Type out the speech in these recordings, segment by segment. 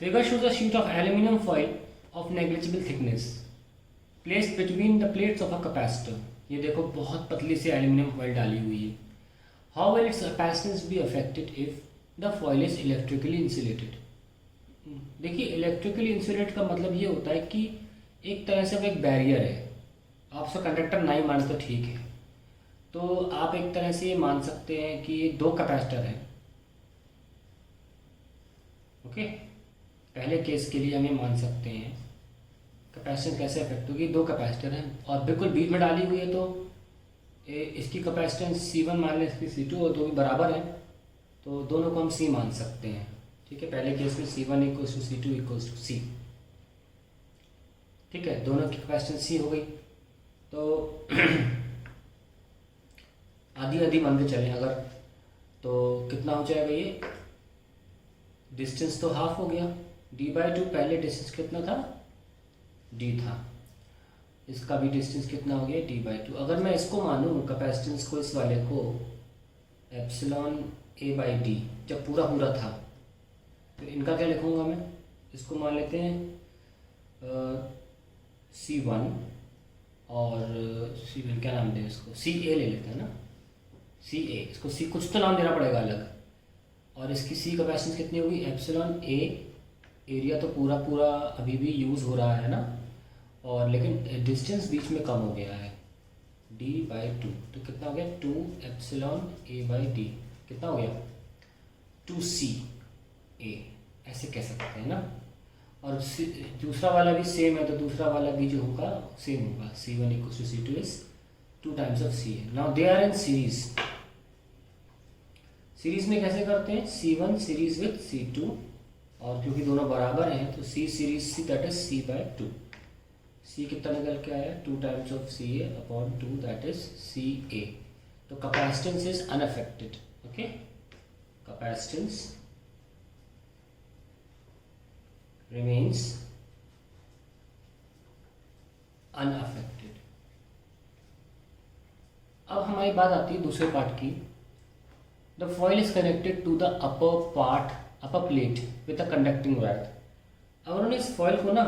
Figure shows a sheet of aluminum foil of negligible thickness placed between the plates of a capacitor. ये देखो बहुत पतली सी aluminium foil डाली हुई है. How will its capacitance be affected if the foil is electrically insulated? देखिए electrically insulate का मतलब ये होता है कि एक तरह से वो एक बैरियर है. आप उसका कंडक्टर नहीं माने तो ठीक है, तो आप एक तरह से ये मान सकते हैं कि ये दो कैपेसिटर हैं. ओके, पहले केस के लिए हम ये मान सकते हैं कैपेसिटेंस कैसे अफेक्ट होगी. दो कैपेसिटर हैं और बिल्कुल बीच में डाली हुई है, तो इसकी कैपेसिटेंस C1 मान लें, इसकी C2, और दोनों बराबर हैं तो दोनों को हम C मान सकते हैं. ठीक है, पहले केस में C1 equals to C2 equals to C. ठीक है, दोनों की कैपेसिटेंस C हो गई. तो आधी आधी मान के चलें अगर, तो कितना हो जाएगा ये डिस्टेंस, तो हाफ हो गया. D/2 पहले डिस्टेंस कितना था, D था, इसका भी डिस्टेंस कितना हो गया D/2. अगर मैं इसको मानूँ कैपेसिटेंस को, इस वाले को एप्सिलॉन A/D जब पूरा पूरा था, तो इनका क्या लिखूँगा मैं, इसको मान लेते हैं C1 और C1 क्या नाम दें इसको, CA ले लेते हैं ना, CA, इसको C कुछ तो नाम देना पड़ेगा अलग. और इसकी C कैपेसिटेंस कितनी होगी, एप्सिलॉन A. एरिया तो पूरा पूरा अभी भी यूज़ हो रहा है ना, और लेकिन डिस्टेंस बीच में कम हो गया है D/2, तो कितना हो गया 2 एप्सिलॉन A/D. कितना हो गया 2CA, ऐसे कह सकते हैं ना. और दूसरा वाला भी सेम है, तो दूसरा वाला भी जो होगा सेम होगा. C1 equals to C2 is 2 times of CA. Now they are in series. Series में कैसे करते हैं, C1 सीरीज विथ C2, और क्योंकि दोनों बराबर हैं तो C series C, that is C/2. C कितना निकल के आया 2 times of CA upon 2, that is CA. तो capacitance is unaffected. Okay, capacitance remains unaffected. अब हमारी बात आती है दूसरे पार्ट की. The foil is connected to the upper plate with a conducting wire. अब उन्होंने इस फॉइल को ना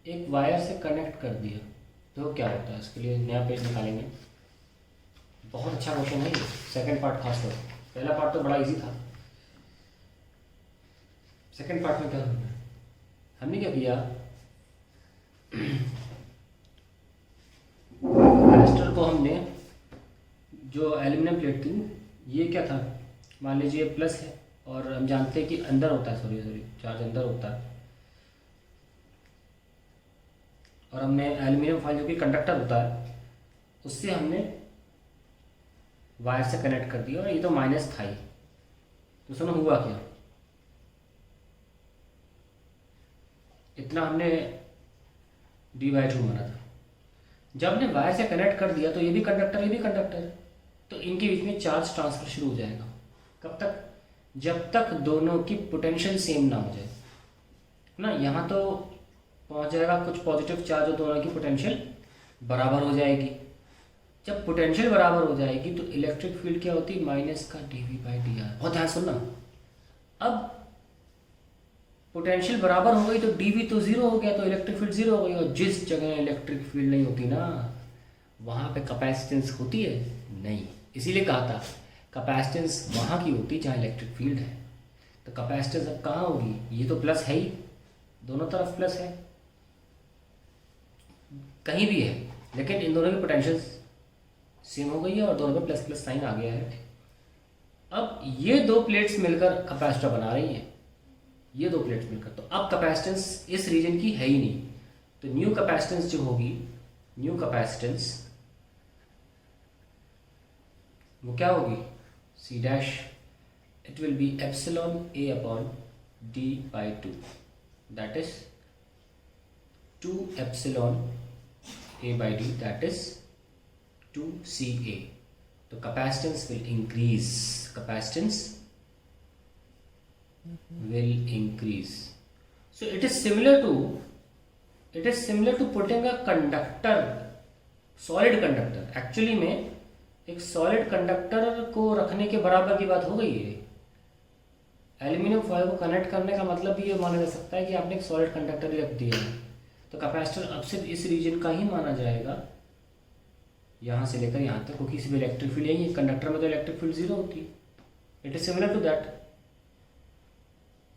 एक वायर से कनेक्ट कर दिया, तो क्या होता है, इसके लिए नया पेज निकालेंगे. बहुत अच्छा क्वेश्चन है ये, सेकंड पार्ट खासकर. पहला पार्ट तो बड़ा इजी था, सेकंड पार्ट में क्या होना है. हमने क्या किया, कैपेसिटर को हमने, जो एल्यूमिनियम प्लेट थी, ये क्या था, मान लीजिए प्लस है, और हम जानते हैं कि अंदर होता है, सॉरी चार्ज अंदर होता है, और हमने एल्यूमिनियम फॉइल जो कि कंडक्टर होता है, उससे हमने वायर से कनेक्ट कर दिया, और ये तो माइनस था ही. तो उसमें हुआ क्या, इतना हमने D/2 माना था. जब हमने वायर से कनेक्ट कर दिया तो ये भी कंडक्टर, ये भी कंडक्टर, तो इनके बीच में चार्ज ट्रांसफर शुरू हो जाएगा. कब तक, जब तक दोनों की पोटेंशियल सेम ना हो जाए ना. यहाँ तो पहुँच जाएगा कुछ पॉजिटिव चार्ज, और दोनों की पोटेंशियल बराबर हो जाएगी. जब पोटेंशियल बराबर हो जाएगी तो इलेक्ट्रिक फील्ड क्या होती है, माइनस का dV/dr. बहुत ध्यान सुनना. अब पोटेंशियल बराबर हो गई तो dV तो जीरो हो गया, तो इलेक्ट्रिक फील्ड जीरो हो गई. और जिस जगह इलेक्ट्रिक फील्ड नहीं होती ना, वहाँ पे कैपेसिटेंस होती है नहीं. इसीलिए कहा था कैपेसिटेंस वहाँ की होती जहाँ इलेक्ट्रिक फील्ड है. तो कैपेसिटेंस अब कहाँ होगी, ये तो प्लस है ही, दोनों तरफ प्लस है, कहीं भी है, लेकिन इन दोनों की पोटेंशियल सेम हो गई है और दोनों में प्लस प्लस साइन आ गया है. अब ये दो प्लेट्स मिलकर कैपेसिटर बना रही हैं, ये दो प्लेट्स मिलकर. तो अब कैपेसिटेंस इस रीजन की है ही नहीं, तो न्यू कैपेसिटेंस जो होगी, न्यू कैपेसिटेंस वो क्या होगी, C', it will be epsilon A upon D/2, that is 2 epsilon A/D, that is 2CA. तो capacitance will increase, capacitance will increase. So it is similar to putting a conductor, solid conductor. Actually में एक solid conductor को रखने के बराबर की बात हो गई है. एल्यूमिनियम फॉयल को कनेक्ट करने का मतलब भी ये माना जा सकता है कि आपने एक सॉलिड कंडक्टर ही रख दिया है, तो कैपेसिटर अब सिर्फ इस रीजन का ही माना जाएगा, यहाँ से लेकर यहाँ तक, क्योंकि इसमें इलेक्ट्रिक फील्ड यही है, कंडक्टर में तो इलेक्ट्रिक फील्ड जीरो होती है। It is similar to that.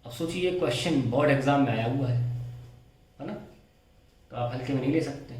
अब सोचिए ये क्वेश्चन बोर्ड एग्जाम में आया हुआ है ना, तो आप हल्के में नहीं ले सकते।